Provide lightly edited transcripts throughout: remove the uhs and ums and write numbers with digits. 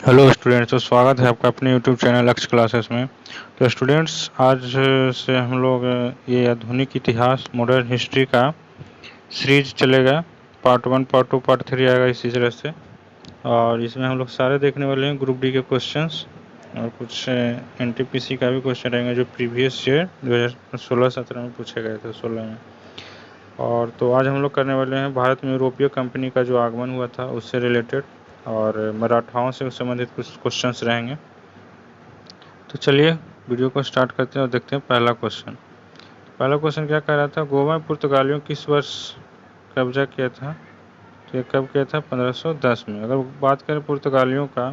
Hello students, तो स्वागत है आपका अपने यूट्यूब चैनल अक्ष क्लासेस में। तो स्टूडेंट्स, आज से हम लोग ये आधुनिक इतिहास मॉडर्न हिस्ट्री का सीरीज चलेगा। पार्ट 1, पार्ट 2, पार्ट 3 आएगा इसी तरह से। और इसमें हम लोग सारे देखने वाले हैं ग्रुप डी के क्वेश्चंस और कुछ एनटीपीसी का भी क्वेश्चन रहेंगे जो प्रीवियस ईयर 2016-17 में पूछे गए थे, 16 में। और तो आज हम लोग करने वाले हैं भारत में यूरोपीय कंपनी का जो आगमन हुआ था उससे रिलेटेड, और मराठाओं से संबंधित कुछ क्वेश्चंस रहेंगे। तो चलिए वीडियो को स्टार्ट करते हैं और देखते हैं पहला क्वेश्चन। पहला क्वेश्चन क्या कह रहा था, गोवा में पुर्तगालियों किस वर्ष कब्जा किया था? तो ये कब किया था? 1510 में। अगर बात करें पुर्तगालियों का,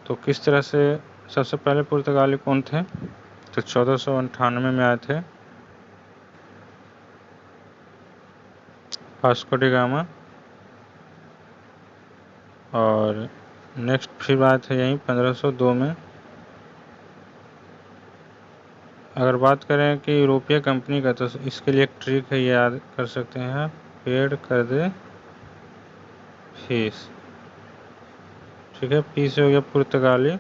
तो किस तरह से सबसे पहले पुर्तगाली कौन थे? तो 1498 में आए थे वास्को डी गामा, और नेक्स्ट फिर आए थे यहीं 1502 में। अगर बात करें कि यूरोपीय कंपनी का, तो इसके लिए एक ट्रिक है, याद कर सकते हैं, पेड कर दे फीस। ठीक है, पी से हो गया पुर्तगाली,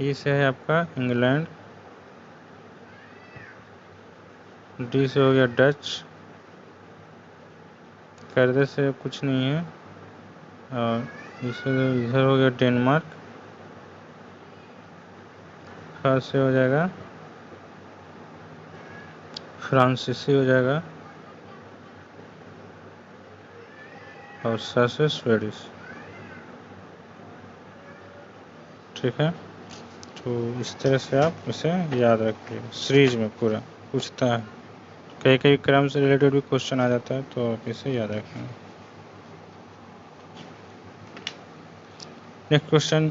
ई से है आपका इंग्लैंड, डी से हो गया डच, कर दे से कुछ नहीं है, और इधर हो गया डेनमार्क, ख से हो जाएगा फ्रांसीसी हो जाएगा, और स से स्वेडिश। ठीक है, तो इस तरह से आप इसे याद रखिए। सीरीज में पूरा पूछता है, कई कई क्रम से रिलेटेड भी क्वेश्चन आ जाता है, तो आप इसे याद रखेंगे। नेक्स्ट क्वेश्चन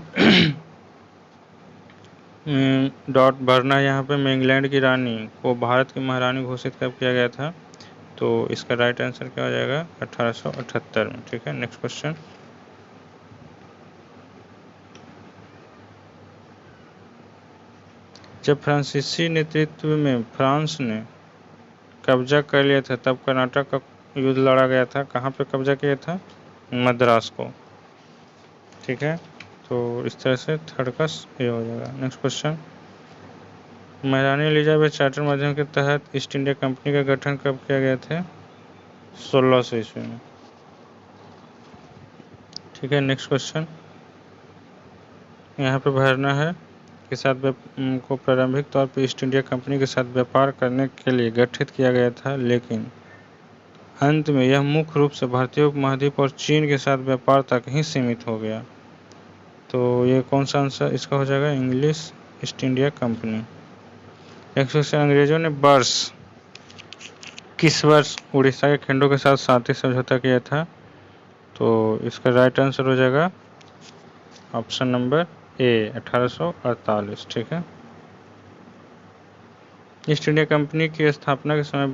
डॉट भरना यहाँ पे में इंग्लैंड की रानी को भारत की महारानी घोषित कब किया गया था? तो इसका राइट आंसर क्या हो जाएगा? 1878 में। ठीक है, नेक्स्ट क्वेश्चन। जब फ्रांसीसी नेतृत्व में फ्रांस ने कब्जा कर लिया था, तब कर्नाटक का युद्ध लड़ा गया था। कहाँ पे कब्जा किया था? मद्रास को। ठीक है, तो इस तरह से थर्ड का ये हो जाएगा। नेक्स्ट क्वेश्चन, महारानी एलिजाबेथ चार्टर माध्यम के तहत ईस्ट इंडिया कंपनी का गठन कब किया गया था? 1600 ईस्वी में। ठीक है, नेक्स्ट क्वेश्चन यहाँ पे भरना है के साथ को प्रारंभिक तौर पर ईस्ट इंडिया कंपनी के साथ व्यापार करने के लिए गठित किया गया था, लेकिन अंत में यह मुख्य रूप से भारतीय उपमहाद्वीप और चीन के साथ व्यापार तक ही सीमित हो गया। तो ये कौन सा आंसर इसका हो जाएगा? English east India company. Next question, अंग्रेजों ने किस वर्ष उड़ीसा के खंडों के साथ शांति समझौता किया था? तो इसका राइट आंसर हो जाएगा ऑप्शन नंबर ए, 1848। ठीक है, ईस्ट इंडिया कंपनी की स्थापना के समय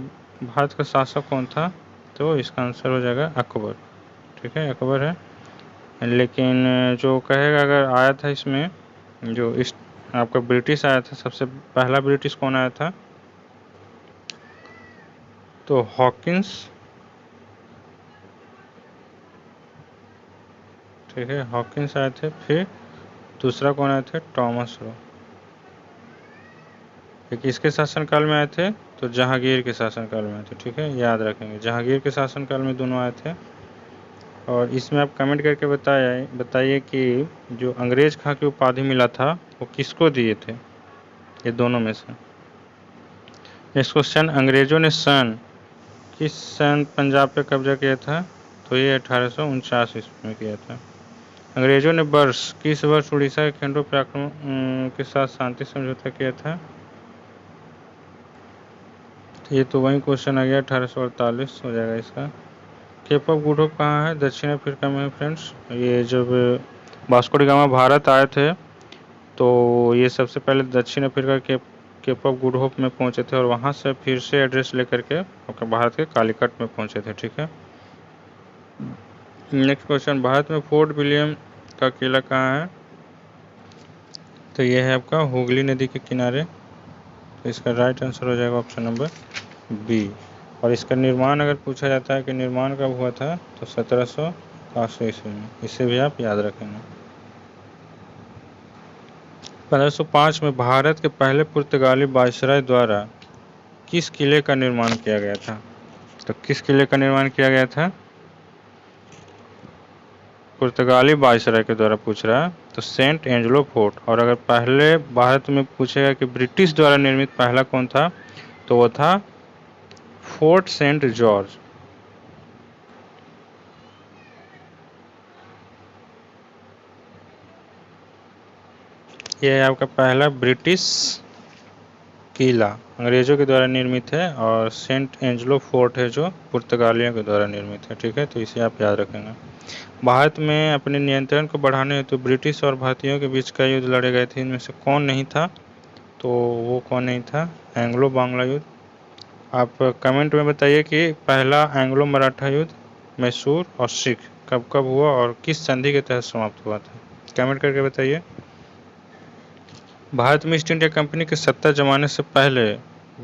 भारत का शासक कौन था? तो इसका आंसर हो जाएगा अकबर। ठीक है, अकबर है। लेकिन जो कहेगा, अगर आया था इसमें जो इस आपका ब्रिटिश आया था, सबसे पहला ब्रिटिश कौन आया था? तो हॉकिंस। ठीक है, हॉकिंस आए थे। फिर दूसरा कौन आए थे? Thomas Roe. ये किसके शासनकाल में आए थे? तो जहांगीर के शासनकाल में आए थे। ठीक है, याद रखेंगे, जहांगीर के शासनकाल में दोनों आए थे। और इसमें आप कमेंट करके बताइए कि जो अंग्रेज खां की उपाधि मिला था वो किसको दिए थे, ये दोनों में से। नेक्स्ट क्वेश्चन, अंग्रेजों ने किस सन पंजाब पे कब्जा किया था? तो ये 1849 ईस्वी में किया था। अंग्रेजों ने किस वर्ष उड़ीसा के खंडों पर आक्रमण के साथ शांति समझौता किया था? तो ये तो वही क्वेश्चन आ गया, 1848 हो जाएगा इसका। केप ऑफ गुड होप कहाँ है? दक्षिण अफ्रीका में है फ्रेंड्स। ये जब वास्को डी गामा भारत आए थे, तो ये सबसे पहले दक्षिण अफ्रीका के केप ऑफ गुड होप में पहुंचे थे, और वहां से फिर से एड्रेस लेकर के भारत के कालीकट में पहुंचे थे। ठीक है, नेक्स्ट क्वेश्चन, भारत में फोर्ट विलियम का किला कहाँ है? तो ये है आपका हुगली नदी के किनारे। तो इसका राइट आंसर हो जाएगा ऑप्शन नंबर बी। और इसका निर्माण अगर पूछा जाता है कि निर्माण कब हुआ था, तो 1781 ईस्वी में। इसे भी आप याद रखेंगे। 1505 में भारत के पहले पुर्तगाली वायसराय द्वारा किस किले का निर्माण किया गया था? तो किस किले का निर्माण किया गया था? पुर्तगाली वायसराय के द्वारा पूछ रहा है, तो सेंट एंजलो फोर्ट। और अगर पहले भारत में पूछेगा कि ब्रिटिश द्वारा निर्मित पहला कौन था, तो वो था फोर्ट सेंट जॉर्ज। ये है आपका पहला ब्रिटिश किला, अंग्रेजों के द्वारा निर्मित है, और सेंट एंजलो फोर्ट है जो पुर्तगालियों के द्वारा निर्मित है। ठीक है, तो इसे आप याद रखेंगे। भारत में अपने नियंत्रण को बढ़ाने हेतु ब्रिटिश और भारतीयों के बीच कई युद्ध लड़े गए थे। इनमें से कौन नहीं था? तो वो कौन नहीं था? एंग्लो बांग्ला युद्ध। आप कमेंट में बताइए कि पहला एंग्लो मराठा युद्ध मैसूर और सिख कब कब हुआ और किस संधि के तहत समाप्त हुआ था? कमेंट करके बताइए। भारत में ईस्ट इंडिया कंपनी के सत्ता जमाने से पहले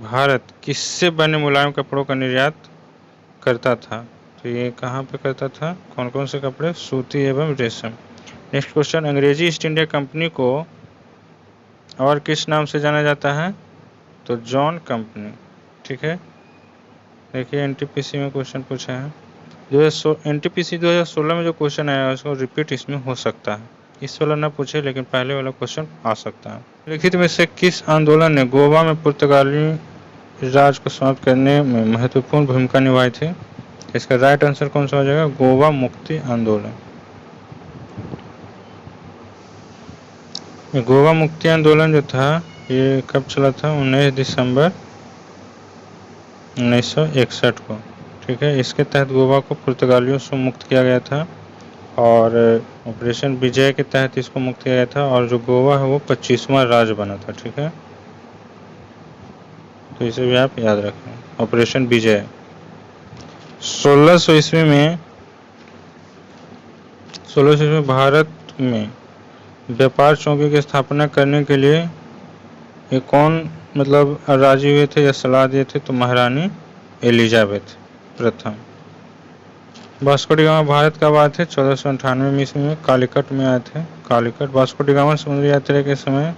भारत किससे बने मुलायम कपड़ों का निर्यात करता था? तो ये कहाँ पे करता था? कौन कौन से कपड़े? सूती एवं रेशम। नेक्स्ट क्वेश्चन, अंग्रेजी ईस्ट इंडिया कंपनी को और किस नाम से जाना जाता है? तो जॉन कंपनी। ठीक है, देखिए एनटीपीसी में क्वेश्चन पूछा है। जो एनटीपीसी 2016 में जो क्वेश्चन आया है उसको रिपीट इसमें हो सकता है। इस वाला ना पूछे, लेकिन पहले वाला क्वेश्चन आ सकता है। लिखित में से किस आंदोलन ने गोवा में पुर्तगाली राज को समाप्त करने में महत्वपूर्ण भूमिका निभाई थी? इसका राइट आंसर कौन सा हो जाएगा? गोवा मुक्ति आंदोलन। गोवा मुक्ति आंदोलन जो था ये कब चला था? 19 दिसंबर 1961 को। ठीक है, इसके तहत गोवा को पुर्तगालियों से मुक्त किया गया था और ऑपरेशन विजय के तहत इसको मुक्त किया गया था, और जो गोवा है वो 25वां राज्य बना था। ठीक है, तो इसे भी आप याद रखें, ऑपरेशन विजय। 1600 ईस्वी में भारत में व्यापार चौकी की स्थापना करने के लिए ये कौन राजी हुए थे या सलाह दिए थे? तो महारानी एलिजाबेथ प्रथम। वास्को डी गामा भारत कब आए थे? 1498 ईस्वी में कालीकट में आए थे। कालीकट। वास्को डी गामा समुद्री यात्रा के समय,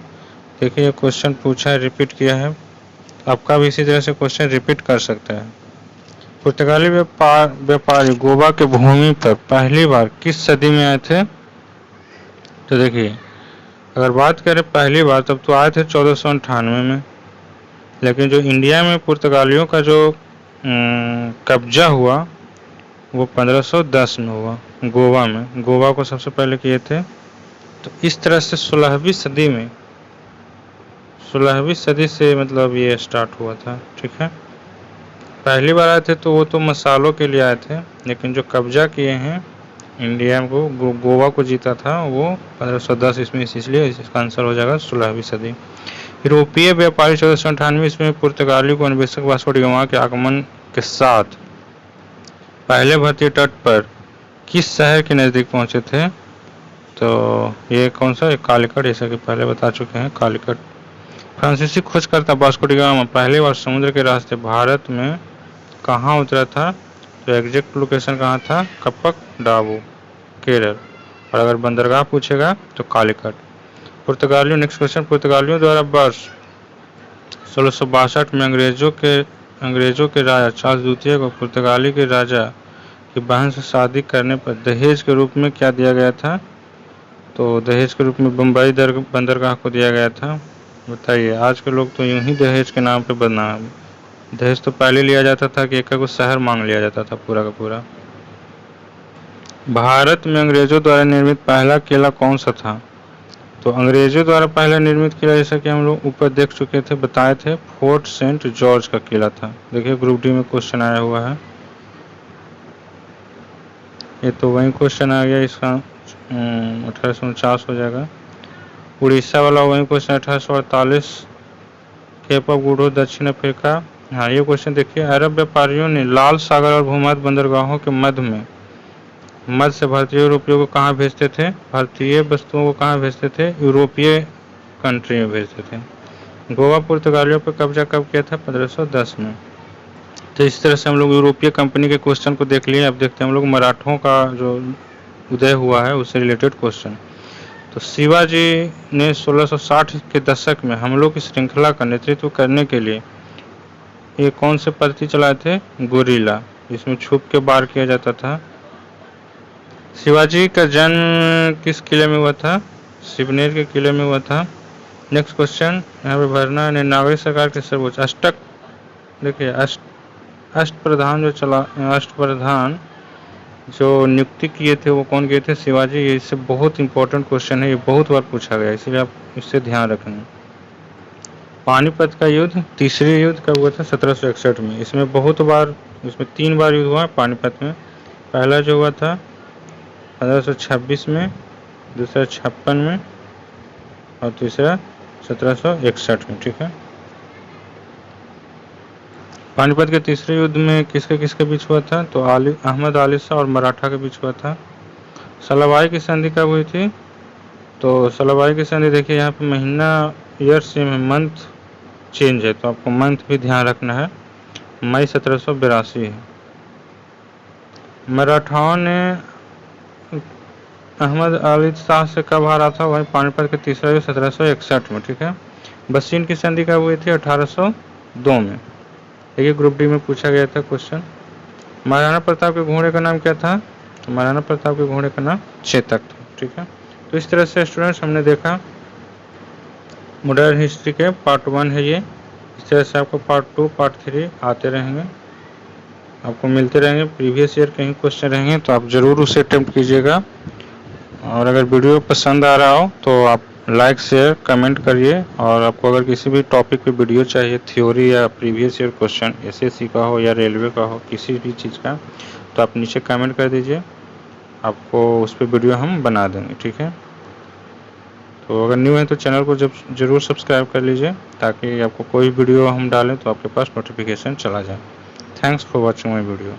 देखिए ये क्वेश्चन पूछा है, रिपीट किया है, आपका भी इसी तरह से क्वेश्चन रिपीट कर सकता है। पुर्तगाली व्यापारी गोवा के भूमि पर पहली बार किस सदी में आए थे? तो देखिए अगर बात करें पहली बार, तब तो आए थे 1498 में, लेकिन जो इंडिया में पुर्तगालियों का जो कब्जा हुआ वो 1510 में हुआ गोवा में। गोवा को सबसे पहले किए थे। तो इस तरह से 16वीं सदी से ये स्टार्ट हुआ था। ठीक है, पहली बार आए थे तो वो तो मसालों के लिए आए थे, लेकिन जो कब्जा किए हैं इंडिया को, गोवा को जीता था, वो 1510 ईस्वी, इसलिए इसका आंसर हो जाएगा 16वीं सदी। यूरोपीय व्यापारी 1498 ईस्वी में पुर्तगाली को अन्वेषक वास्को डी गामा के आगमन के साथ पहले भारतीय तट पर किस शहर के नज़दीक पहुंचे थे? तो ये कौन सा? कालीकट, जैसा कि पहले बता चुके हैं, कालीकट। फ्रांसीसी खोजकर्ता वास्को डी गामा पहली बार समुद्र के रास्ते भारत में कहाँ उतरा था? तो एग्जैक्ट लोकेशन कहाँ था? कपक डाबू, केरल। और अगर बंदरगाह पूछेगा तो कालीकट। पुर्तगालियों, नेक्स्ट क्वेश्चन, पुर्तगालियों द्वारा वर्ष 1662 में अंग्रेजों के राजा चार्ल्स द्वितीय को पुर्तगाली के राजा की बहन से शादी करने पर दहेज के रूप में क्या दिया गया था? तो दहेज के रूप में बम्बई बंदरगाह को दिया गया था। बताइए, आज के लोग तो यूं ही दहेज के नाम पे बदनाम। दहेज तो पहले लिया जाता था कि एक शहर मांग लिया जाता था पूरा का पूरा। भारत में अंग्रेजों द्वारा निर्मित पहला किला कौन सा था? तो अंग्रेजों द्वारा पहला निर्मित किला, जैसा कि हम लोग ऊपर देख चुके थे, बताए थे, फोर्ट सेंट जॉर्ज का किला था। देखिए ग्रुप डी में क्वेश्चन आया हुआ है, ये तो वही क्वेश्चन आ गया, इसका 1849 हो जाएगा। उड़ीसा वाला वही question 1848। Cape of Good Hope दक्षिण अफ्रीका। हाँ, ये क्वेश्चन देखिए, अरब व्यापारियों ने लाल सागर और भूमध्य बंदरगाहों के मध्य से भारतीय यूरोपियों को कहाँ भेजते थे? भारतीय वस्तुओं को कहाँ भेजते थे? यूरोपीय कंट्री में भेजते थे। गोवा पुर्तगालियों पर कब्जा कब किया था? 1510 में। तो इस तरह से हम लोग यूरोपीय कंपनी के क्वेश्चन को देख लिए। अब देखते हैं हम लोग मराठों का जो उदय हुआ है उससे रिलेटेड क्वेश्चन। तो शिवाजी ने 1660 के दशक में हमलों की श्रृंखला का नेतृत्व करने के लिए ये कौन से पद्धति चलाए थे? गुरिल्ला, जिसमें छुप के वार किया जाता था। शिवाजी का जन्म किस किले में हुआ था? शिवनेर के किले में हुआ था। नेक्स्ट क्वेश्चन यहाँ पे भरना है। नागरिक सरकार के सर्वोच्च अष्टक, देखिए अष्टप्रधान जो नियुक्ति किए थे वो कौन किए थे? शिवाजी। ये इससे बहुत इंपॉर्टेंट क्वेश्चन है, ये बहुत बार पूछा गया, इसलिए आप इससे ध्यान रखना। पानीपत का युद्ध, तीसरी युद्ध कब हुआ था? 1761 में। इसमें 3 बार युद्ध हुआ पानीपत में। पहला जो हुआ था 1526 में, दूसरा 56 में और तीसरा 1761 में। ठीक है। पानीपत के तीसरे युद्ध में किसके बीच हुआ था? तो अहमद अली शाह और मराठा के बीच हुआ था। सलाबाई की संधि कब हुई थी? तो सलाबाई की संधि देखिए यहाँ पे महीना ईयर से मंथ चेंज है, तो आपको मंथ भी ध्यान रखना है। मई 1782 है। मराठाओं ने अहमद अली शाह से कब हारा था? वही पानीपत के तीसरा युद्ध 1761 में। ठीक है। बसीन की संधि कब हुई थी? 1802 में। देखिए ग्रुप डी में पूछा गया था क्वेश्चन। महाराणा प्रताप के घोड़े का नाम क्या था? तो महाराणा प्रताप के घोड़े का नाम चेतक था। ठीक है। तो इस तरह से स्टूडेंट्स हमने देखा मॉडर्न हिस्ट्री के पार्ट 1 है ये। इस तरह से आपको पार्ट 2 पार्ट 3 आते रहेंगे, आपको मिलते रहेंगे। प्रीवियस ईयर के ही क्वेश्चन रहेंगे, तो आप ज़रूर उसे अटेम्प्ट कीजिएगा। और अगर वीडियो पसंद आ रहा हो तो आप लाइक शेयर कमेंट करिए। और आपको अगर किसी भी टॉपिक पे वीडियो चाहिए, थ्योरी या प्रीवियस ईयर क्वेश्चन एसएससी का हो या रेलवे का हो, किसी भी चीज़ का, तो आप नीचे कमेंट कर दीजिए, आपको उस पर वीडियो हम बना देंगे। ठीक है। तो अगर न्यू है तो चैनल को ज़रूर सब्सक्राइब कर लीजिए, ताकि आपको कोई वीडियो हम डालें तो आपके पास नोटिफिकेशन चला जाए। Thanks for watching my video.